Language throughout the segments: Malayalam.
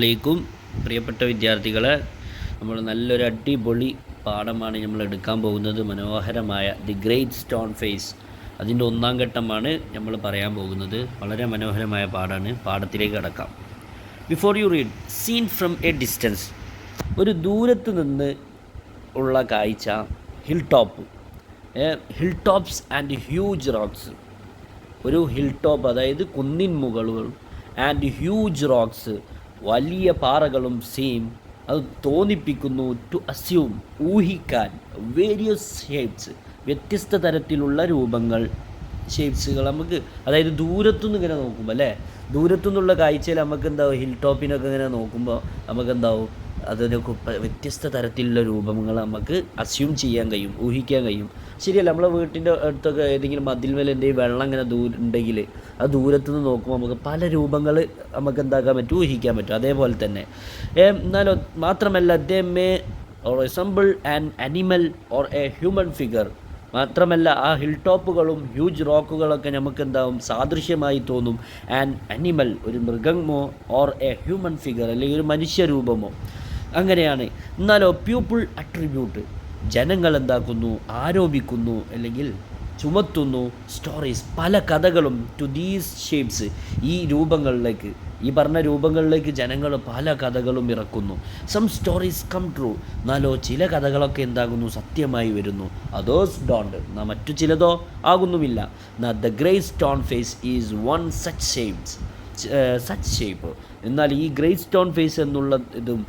ലേക്കും പ്രിയപ്പെട്ട വിദ്യാർത്ഥികളെ, നമ്മൾ നല്ലൊരു അടിപൊളി പാഠമാണ് നമ്മൾ എടുക്കാൻ പോകുന്നത്. മനോഹരമായ ദി ഗ്രേറ്റ് സ്റ്റോൺ ഫേസ്, അതിൻ്റെ ഒന്നാം ഘട്ടമാണ് നമ്മൾ പറയാൻ പോകുന്നത്. വളരെ മനോഹരമായ പാഠമാണ്. പാഠത്തിലേക്ക് കടക്കാം. Before you read, scene from a distance, ഒരു ദൂരത്ത് നിന്ന് ഉള്ള കാഴ്ച. Hill top, hill tops and huge rocks, ഒരു ഹിൽ ടോപ്പ് അതായത് കുന്നിൻ മുകളുകൾ, ആൻഡ് ഹ്യൂജ് റോക്സ് വലിയ പാറകളും സെയിം, അത് തോന്നിപ്പിക്കുന്നു. ടു അസ്യൂം, ഊഹിക്കാൻ. വേരിയസ് ഷേപ്സ്, വ്യത്യസ്ത തരത്തിലുള്ള രൂപങ്ങൾ, ഷേപ്സുകൾ നമുക്ക്, അതായത് ദൂരത്തുനിന്ന് ഇങ്ങനെ നോക്കുമ്പോൾ അല്ലേ, ദൂരത്തുനിന്നുള്ള കാഴ്ചയിൽ നമുക്ക് എന്താവും, ഹിൽ ടോപ്പിനൊക്കെ ഇങ്ങനെ നോക്കുമ്പോൾ നമുക്ക് എന്താവും, അതിനൊക്കെ വ്യത്യസ്ത തരത്തിലുള്ള രൂപങ്ങൾ നമുക്ക് അസ്യൂം ചെയ്യാൻ കഴിയും, ഊഹിക്കാൻ കഴിയും. ശരിയല്ല, നമ്മളെ വീട്ടിൻ്റെ അടുത്തൊക്കെ ഏതെങ്കിലും മതിൽമേൽ എന്തെങ്കിലും വെള്ളം ഇങ്ങനെ ഉണ്ടെങ്കിൽ ആ ദൂരത്തുനിന്ന് നോക്കുമ്പോൾ നമുക്ക് പല രൂപങ്ങൾ നമുക്ക് എന്താക്കാൻ പറ്റും, ഊഹിക്കാൻ പറ്റും. അതേപോലെ തന്നെ എന്നാലോ മാത്രമല്ല, they may resemble an animal or a human figure. മാത്രമല്ല, ആ ഹിൽ ടോപ്പുകളും ഹ്യൂജ് റോക്കുകളൊക്കെ നമുക്ക് എന്താവും, സാദൃശ്യമായി തോന്നും. ആൻ അനിമൽ, ഒരു മൃഗമോ, ഓർ എ ഹ്യൂമൻ ഫിഗർ, അല്ലെങ്കിൽ ഒരു മനുഷ്യരൂപമോ. അങ്ങനെയാണ്. എന്നാലോ പീപ്പിൾ അട്രിബ്യൂട്ട്, ജനങ്ങൾ എന്താക്കുന്നു, ആരോപിക്കുന്നു അല്ലെങ്കിൽ ചുമത്തുന്നു. സ്റ്റോറീസ്, പല കഥകളും. ടു ദീസ് ഷേപ്സ്, ഈ രൂപങ്ങളിലേക്ക്, ഈ പറഞ്ഞ രൂപങ്ങളിലേക്ക് ജനങ്ങൾ പല കഥകളും ഇറക്കുന്നു. സം സ്റ്റോറീസ് കം ട്രൂ, എന്നാലോ ചില കഥകളൊക്കെ എന്താകുന്നു, സത്യമായി വരുന്നു. അതേഴ്സ് ഡോണ്ട്, എന്നാൽ മറ്റു ചിലതോ ആകുന്നുമില്ല. എന്നാൽ the great stone face is one such shape. എന്നാൽ ഈ ഗ്രേറ്റ് സ്റ്റോൺ ഫേസ് എന്നുള്ള ഇതും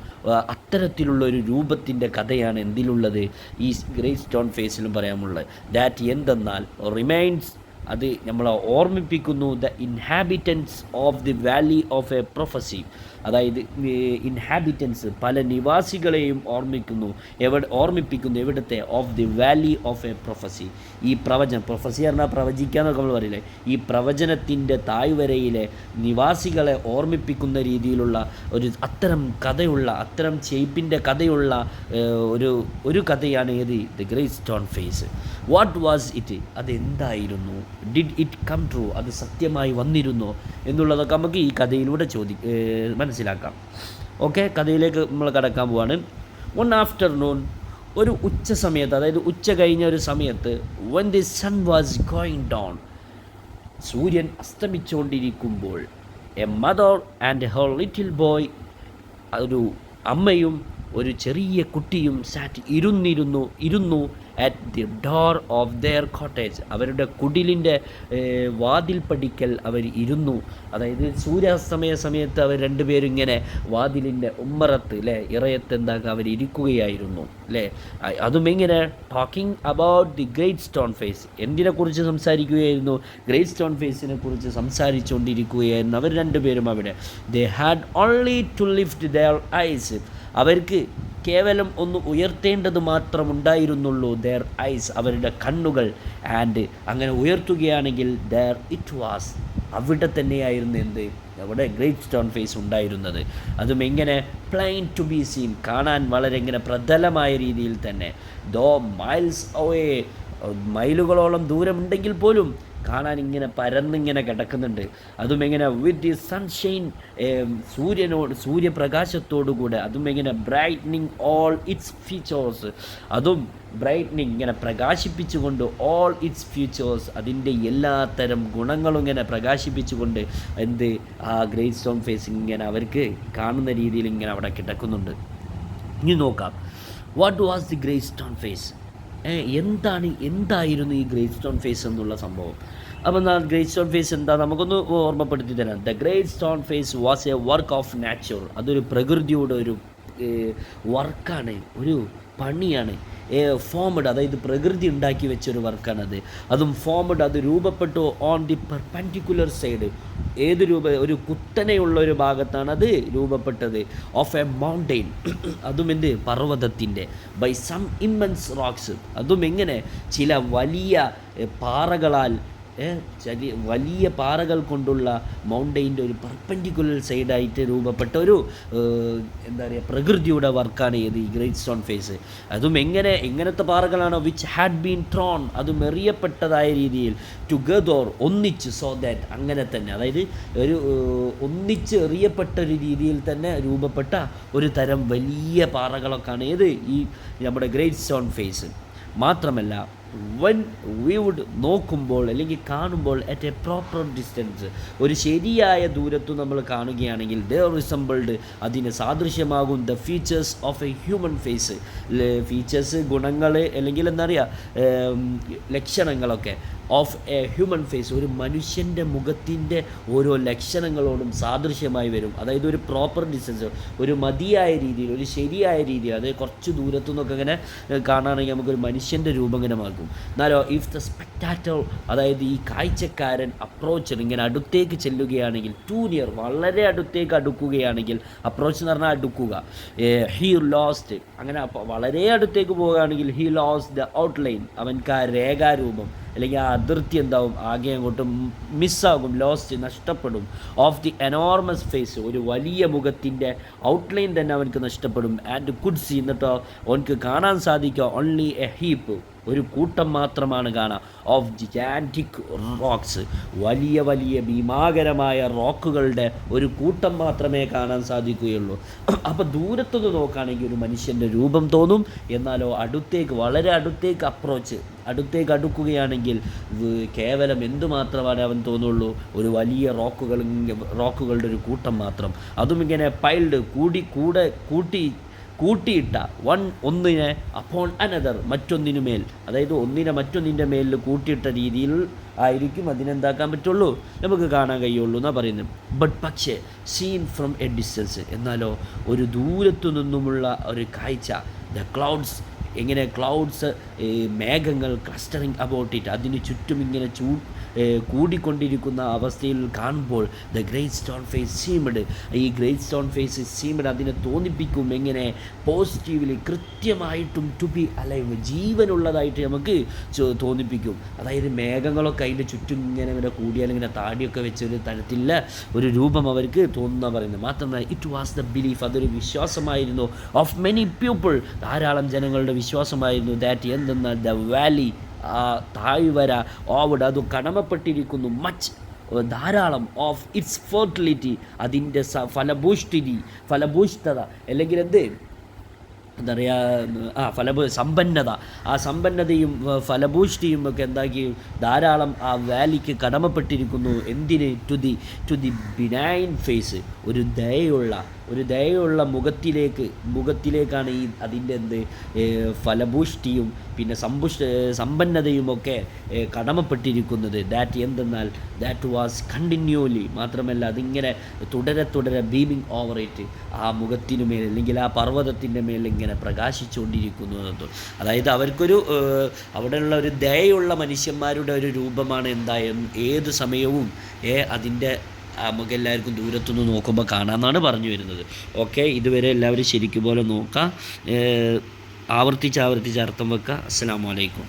അത്തരത്തിലുള്ള ഒരു രൂപത്തിൻ്റെ കഥയാണ് എന്തിലുള്ളത്, ഈ ഗ്രേറ്റ് സ്റ്റോൺ ഫേസിലും പറയാനുള്ളത്. ദാറ്റ് എന്തെന്നാൽ റിമൈൻഡ്സ്, അത് നമ്മളെ ഓർമ്മിപ്പിക്കുന്നു. The inhabitants of the Valley of A prophecy, അതായത് ഇൻഹാബിറ്റൻസ്, പല നിവാസികളെയും ഓർമ്മിപ്പിക്കുന്നു. എവിടുത്തെ? Of the Valley of A prophecy, ഈ പ്രവചനം. പ്രൊഫസി പറഞ്ഞാൽ പ്രവചിക്കുക എന്നൊക്കെ നമ്മൾ പറയില്ലേ, ഈ പ്രവചനത്തിൻ്റെ താഴ്വരയിലെ നിവാസികളെ ഓർമ്മിപ്പിക്കുന്ന രീതിയിലുള്ള അത്തരം കഥയുള്ള, അത്തരം ഷേപ്പിൻ്റെ കഥയുള്ള ഒരു കഥയാണ് ഏത്? The great stone face. What was it, അതെന്തായിരുന്നു? ഡിഡ് ഇറ്റ് കം ട്രൂ, അത് സത്യമായി വന്നിരുന്നോ എന്നുള്ളതൊക്കെ നമുക്ക് ഈ കഥയിലൂടെ മനസ്സിലാക്കാം. ഓക്കെ, കഥയിലേക്ക് നമ്മൾ കടക്കാൻ പോവാണ്. വൺ ആഫ്റ്റർനൂൺ, ഒരു ഉച്ച സമയത്ത്, അതായത് ഉച്ച കഴിഞ്ഞ ഒരു സമയത്ത്, when the sun was going down, സൂര്യൻ അസ്തമിച്ചുകൊണ്ടിരിക്കുമ്പോൾ, a mother and her little boy, ഒരു അമ്മയും ഒരു ചെറിയ കുട്ടിയും ഇരുന്നു at the door of their cottage, അവരുടെ കുടിലിൻ്റെ വാതിൽപ്പടിക്കൽ അവർ ഇരുന്നു. അതായത് സൂര്യാസ്തമയ സമയത്ത് അവർ രണ്ടുപേരും ഇങ്ങനെ വാതിലിൻ്റെ ഉമ്മറത്ത് അല്ലേ, ഇറയത്ത് എന്താക്കുക, അവർ ഇരിക്കുകയായിരുന്നു അല്ലേ. അതും എങ്ങനെ? Talking about the great stone face, എന്തിനെക്കുറിച്ച് സംസാരിക്കുകയായിരുന്നു? ഗ്രേറ്റ് സ്റ്റോൺ ഫേസിനെ കുറിച്ച് സംസാരിച്ചുകൊണ്ടിരിക്കുകയായിരുന്നു അവർ രണ്ടുപേരും അവിടെ. They had only to lift their eyes, അവർക്ക് കേവലം ഒന്ന് ഉയർത്തേണ്ടത് മാത്രമുണ്ടായിരുന്നുള്ളൂ. ദെയർ ഐസ്, അവരുടെ കണ്ണുകൾ. ആൻഡ് അങ്ങനെ ഉയർത്തുകയാണെങ്കിൽ ദെയർ ഇറ്റ് വാസ്, അവിടെ തന്നെയായിരുന്നു എന്ത്? അവിടെ ഗ്രേറ്റ് സ്റ്റോൺ ഫേസ് ഉണ്ടായിരുന്നത്. അതും എങ്ങനെ? പ്ലെയിൻ ടു ബി സീൻ, കാണാൻ വളരെ ഇങ്ങനെ പ്രതലമായ രീതിയിൽ തന്നെ. ദോ മൈൽസ് അവേ, മൈലുകളോളം ദൂരമുണ്ടെങ്കിൽ പോലും കാണാൻ ഇങ്ങനെ പരന്നിങ്ങനെ കിടക്കുന്നുണ്ട്. അതും എങ്ങനെ? വിത്ത് ദി സൺഷൈൻ, സൂര്യപ്രകാശത്തോടുകൂടെ. അതും എങ്ങനെ? ബ്രൈറ്റനിങ് ഓൾ ഇറ്റ്സ് ഫീച്ചേഴ്സ്, അതും ബ്രൈറ്റനിങ്, ഇങ്ങനെ പ്രകാശിപ്പിച്ചുകൊണ്ട്, ഓൾ ഇറ്റ്സ് ഫീച്ചേഴ്സ്, അതിൻ്റെ എല്ലാത്തരം ഗുണങ്ങളും ഇങ്ങനെ പ്രകാശിപ്പിച്ചുകൊണ്ട് എന്ത്, ആ ഗ്രേറ്റ് സ്റ്റോൺ ഫേസ് ഇങ്ങനെ അവർക്ക് കാണുന്ന രീതിയിൽ ഇങ്ങനെ അവിടെ കിടക്കുന്നുണ്ട്. ഇനി നോക്കാം, what was the great stone face, എന്തായിരുന്നു ഈ ഗ്രേറ്റ് സ്റ്റോൺ ഫേസ് എന്നുള്ള സംഭവം. അപ്പോൾ എന്നാൽ ഗ്രേറ്റ് സ്റ്റോൺ ഫേസ് എന്താ, നമുക്കൊന്ന് ഓർമ്മപ്പെടുത്തി തരാം. The great stone face was a work of nature, അതൊരു പ്രകൃതിയുടെ ഒരു വർക്കാണ്, ഒരു പണിയാണ്. ഫോംഡ്, അതായത് പ്രകൃതി ഉണ്ടാക്കി വെച്ചൊരു വർക്കാണത്. അതും ഫോംഡ്, അത് രൂപപ്പെട്ടു ഓൺ ദി പെർപെൻഡിക്കുലർ സൈഡ്, ഒരു കുത്തനെയുള്ള ഒരു ഭാഗത്താണ് അത് രൂപപ്പെട്ടത്. ഓഫ് എ മൗണ്ടെയിൻ, അതും എന്ത്? പർവ്വതത്തിൻ്റെ. ബൈ സം ഇമ്മൻസ് റോക്സ്, അതും എങ്ങനെ? ചില വലിയ പാറകളാൽ വലിയ പാറകൾ കൊണ്ടുള്ള മൗണ്ടെയിൻ്റെ ഒരു പെർപെൻഡിക്കുലർ സൈഡായിട്ട് രൂപപ്പെട്ട ഒരു എന്താ പറയുക പ്രകൃതിയുടെ വർക്കാണ് ഏത് ഈ ഗ്രേറ്റ് സ്റ്റോൺ ഫേസ്. അതും എങ്ങനത്തെ പാറകളാണോ വിച്ച് ഹാഡ് ബീൻ ത്രോൺ, അതും എറിയപ്പെട്ടതായ രീതിയിൽ ടുഗദർ ഒന്നിച്ച്, സോ ദാറ്റ് അങ്ങനെ തന്നെ, അതായത് ഒരു ഒന്നിച്ച് എറിയപ്പെട്ട ഒരു രീതിയിൽ തന്നെ രൂപപ്പെട്ട ഒരു തരം വലിയ പാറകളൊക്കെയാണ് ഏത് ഈ നമ്മുടെ ഗ്രേറ്റ് സ്റ്റോൺ ഫേസ്. മാത്രമല്ല വൻ വ്യൂഡ് നോക്കുമ്പോൾ അല്ലെങ്കിൽ കാണുമ്പോൾ അറ്റ് എ പ്രോപ്പർ ഡിസ്റ്റൻസ്, ഒരു ശരിയായ ദൂരത്തു നമ്മൾ കാണുകയാണെങ്കിൽ ദേ റിസംബിൾഡ്, അതിന് സാദൃശ്യമാകും the features of a human face. Features, ഗുണങ്ങൾ, അല്ലെങ്കിൽ എന്താ പറയുക ലക്ഷണങ്ങളൊക്കെ ഓഫ് എ ഹ്യൂമൻ ഫേസ്, ഒരു മനുഷ്യൻ്റെ മുഖത്തിൻ്റെ ഓരോ ലക്ഷണങ്ങളോടും സാദൃശ്യമായി വരും. അതായത് ഒരു പ്രോപ്പർ ഡിസ്റ്റൻസ്, ഒരു മതിയായ രീതിയിൽ, ഒരു ശരിയായ രീതിയിൽ, അതായത് കുറച്ച് ദൂരത്തു നിന്നൊക്കെ ഇങ്ങനെ കാണുകയാണെങ്കിൽ നമുക്കൊരു മനുഷ്യൻ്റെ രൂപം ഇങ്ങനെ മാറും. എന്നാലോ ഇഫ് ദ സ്പെക്ടാറ്റർ, അതായത് ഈ കാഴ്ചക്കാരൻ അപ്രോച്ച് ഇങ്ങനെ അടുത്തേക്ക് ചെല്ലുകയാണെങ്കിൽ, ടു നിയർ, വളരെ അടുത്തേക്ക് അടുക്കുകയാണെങ്കിൽ, അപ്രോച്ച് എന്ന് പറഞ്ഞാൽ അടുക്കുക, ഹീ ലോസ്റ്റ്, അങ്ങനെ വളരെ അടുത്തേക്ക് പോവുകയാണെങ്കിൽ ഹീ ലോസ്റ്റ് ദ ഔട്ട്ലൈൻ, അവൻക്ക് ആ രേഖാരൂപം അല്ലെങ്കിൽ ആ അതിർത്തി എന്താവും, ആകെ അങ്ങോട്ട് മിസ്സാകും, ലോസ്റ്റ്, നഷ്ടപ്പെടും. ഓഫ് ദി എനോർമസ് ഫേസ്, ഒരു വലിയ മുഖത്തിൻ്റെ ഔട്ട്ലൈൻ തന്നെ അവനക്ക് നഷ്ടപ്പെടും. ആൻഡ് കുഡ് സീ, എന്നിട്ടോ അവനക്ക് കാണാൻ സാധിക്കുക ഓൺലി എ ഹീപ്പ്, ഒരു കൂട്ടം മാത്രമാണ് കാണാം. ഓഫ് ജിഗാൻറ്റിക് റോക്സ്, വലിയ വലിയ ഭീമാകരമായ റോക്കുകളുടെ ഒരു കൂട്ടം മാത്രമേ കാണാൻ സാധിക്കുകയുള്ളൂ. അപ്പോൾ ദൂരത്തുനിന്ന് നോക്കുകയാണെങ്കിൽ ഒരു മനുഷ്യൻ്റെ രൂപം തോന്നും. എന്നാലോ അടുത്തേക്ക്, വളരെ അടുത്തേക്ക് അടുത്തേക്ക് അടുക്കുകയാണെങ്കിൽ കേവലം എന്തുമാത്രമാണ് അവൻ തോന്നുള്ളൂ, ഒരു വലിയ റോക്കുകളുടെ ഒരു കൂട്ടം മാത്രം. അതും ഇങ്ങനെ പൈൽഡ്, കൂട്ടിയിട്ട ഒന്നിനെ അപ്പോൺ അനദർ, മറ്റൊന്നിനുമേൽ, അതായത് ഒന്നിനെ മറ്റൊന്നിൻ്റെ മേലിൽ കൂട്ടിയിട്ട രീതിയിൽ ആയിരിക്കും അതിനെന്താക്കാൻ പറ്റുള്ളൂ, നമുക്ക് കാണാൻ കഴിയുള്ളൂ എന്നാണ് പറയുന്നത്. ബട്ട് പക്ഷേ സീൻ ഫ്രം എ ഡിസ്റ്റൻസ്, എന്നാലോ ഒരു ദൂരത്തു നിന്നുമുള്ള ഒരു കാഴ്ച, ദ ക്ലൗഡ്സ്, എങ്ങനെ ക്ലൗഡ്സ്, മേഘങ്ങൾ ക്ലസ്റ്ററിങ് അബൌട്ട് ഇറ്റ്, അതിന് ചുറ്റും ഇങ്ങനെ കൂടിക്കൊണ്ടിരിക്കുന്ന അവസ്ഥയിൽ കാണുമ്പോൾ the great stone face seemed, ഈ ഗ്രേറ്റ് സ്റ്റോൺ ഫേസ് സീംഡ്, അതിനെ തോന്നിപ്പിക്കും എങ്ങനെ പോസിറ്റീവ്ലി, കൃത്യമായിട്ടും ടു ബി അലൈവ്, ജീവനുള്ളതായിട്ട് നമുക്ക് തോന്നിപ്പിക്കും. അതായത് മേഘങ്ങളൊക്കെ അതിൻ്റെ ചുറ്റും ഇങ്ങനെ കൂടിയാൽ ഇങ്ങനെ താടിയൊക്കെ വെച്ചൊരു തരത്തിലുള്ള ഒരു രൂപം അവർക്ക് തോന്നുന്ന പറയുന്നത്. മാത്രമല്ല ഇറ്റ് വാസ് ദ ബിലീഫ്, അതൊരു വിശ്വാസമായിരുന്നു, ഓഫ് മെനി പീപ്പിൾ, ധാരാളം ജനങ്ങളുടെ വിശ്വാസമായിരുന്നു, ദാറ്റ് എന്തെന്നാൽ ദ വാലി, ആ താഴ്വര, ഓവഡ്, അത് കടമപ്പെട്ടിരിക്കുന്നു, മച്ച്, ധാരാളം, ഓഫ് ഇറ്റ്സ് ഫെർട്ടിലിറ്റി, അതിൻ്റെ ഫലഭൂഷ്ഠത, അല്ലെങ്കിൽ എന്താ പറയുക സമ്പന്നത, ആ സമ്പന്നതയും ഫലഭൂഷ്ടിയും ഒക്കെ എന്താക്കി ധാരാളം ആ വാലിക്ക് കടമപ്പെട്ടിരിക്കുന്നു. എന്തിന്? ടു ദി ബിനൈൻ ഫേസ്, ഒരു ദയുള്ള മുഖത്തിലേക്കാണ് ഈ അതിൻ്റെ ഫലഭൂഷ്ടിയും പിന്നെ സമ്പന്നതയുമൊക്കെ കടമപ്പെട്ടിരിക്കുന്നത്. ദാറ്റ് വാസ് കണ്ടിന്യൂലി, മാത്രമല്ല അതിങ്ങനെ തുടരെ ബീമിങ് ഓവർ ഇറ്റ്, ആ മുഖത്തിനുമേൽ അല്ലെങ്കിൽ ആ പർവ്വതത്തിൻ്റെ മേൽ ഇങ്ങനെ പ്രകാശിച്ചുകൊണ്ടിരിക്കുന്നു എന്നത്. അതായത് അവർക്കൊരു അവിടെയുള്ള ഒരു ദയുള്ള മനുഷ്യന്മാരുടെ ഒരു രൂപമാണ് ഏത് സമയവും അതിൻ്റെ നമുക്കെല്ലാവർക്കും ദൂരത്തുനിന്ന് നോക്കുമ്പോൾ കാണാമെന്നാണ് പറഞ്ഞു വരുന്നത്. ഓക്കെ, ഇതുവരെ എല്ലാവരും ശരിക്കും പോലെ നോക്കാം, ആവർത്തിച്ച് അർത്ഥം വെക്കുക. അസ്സലാമു അലൈക്കും.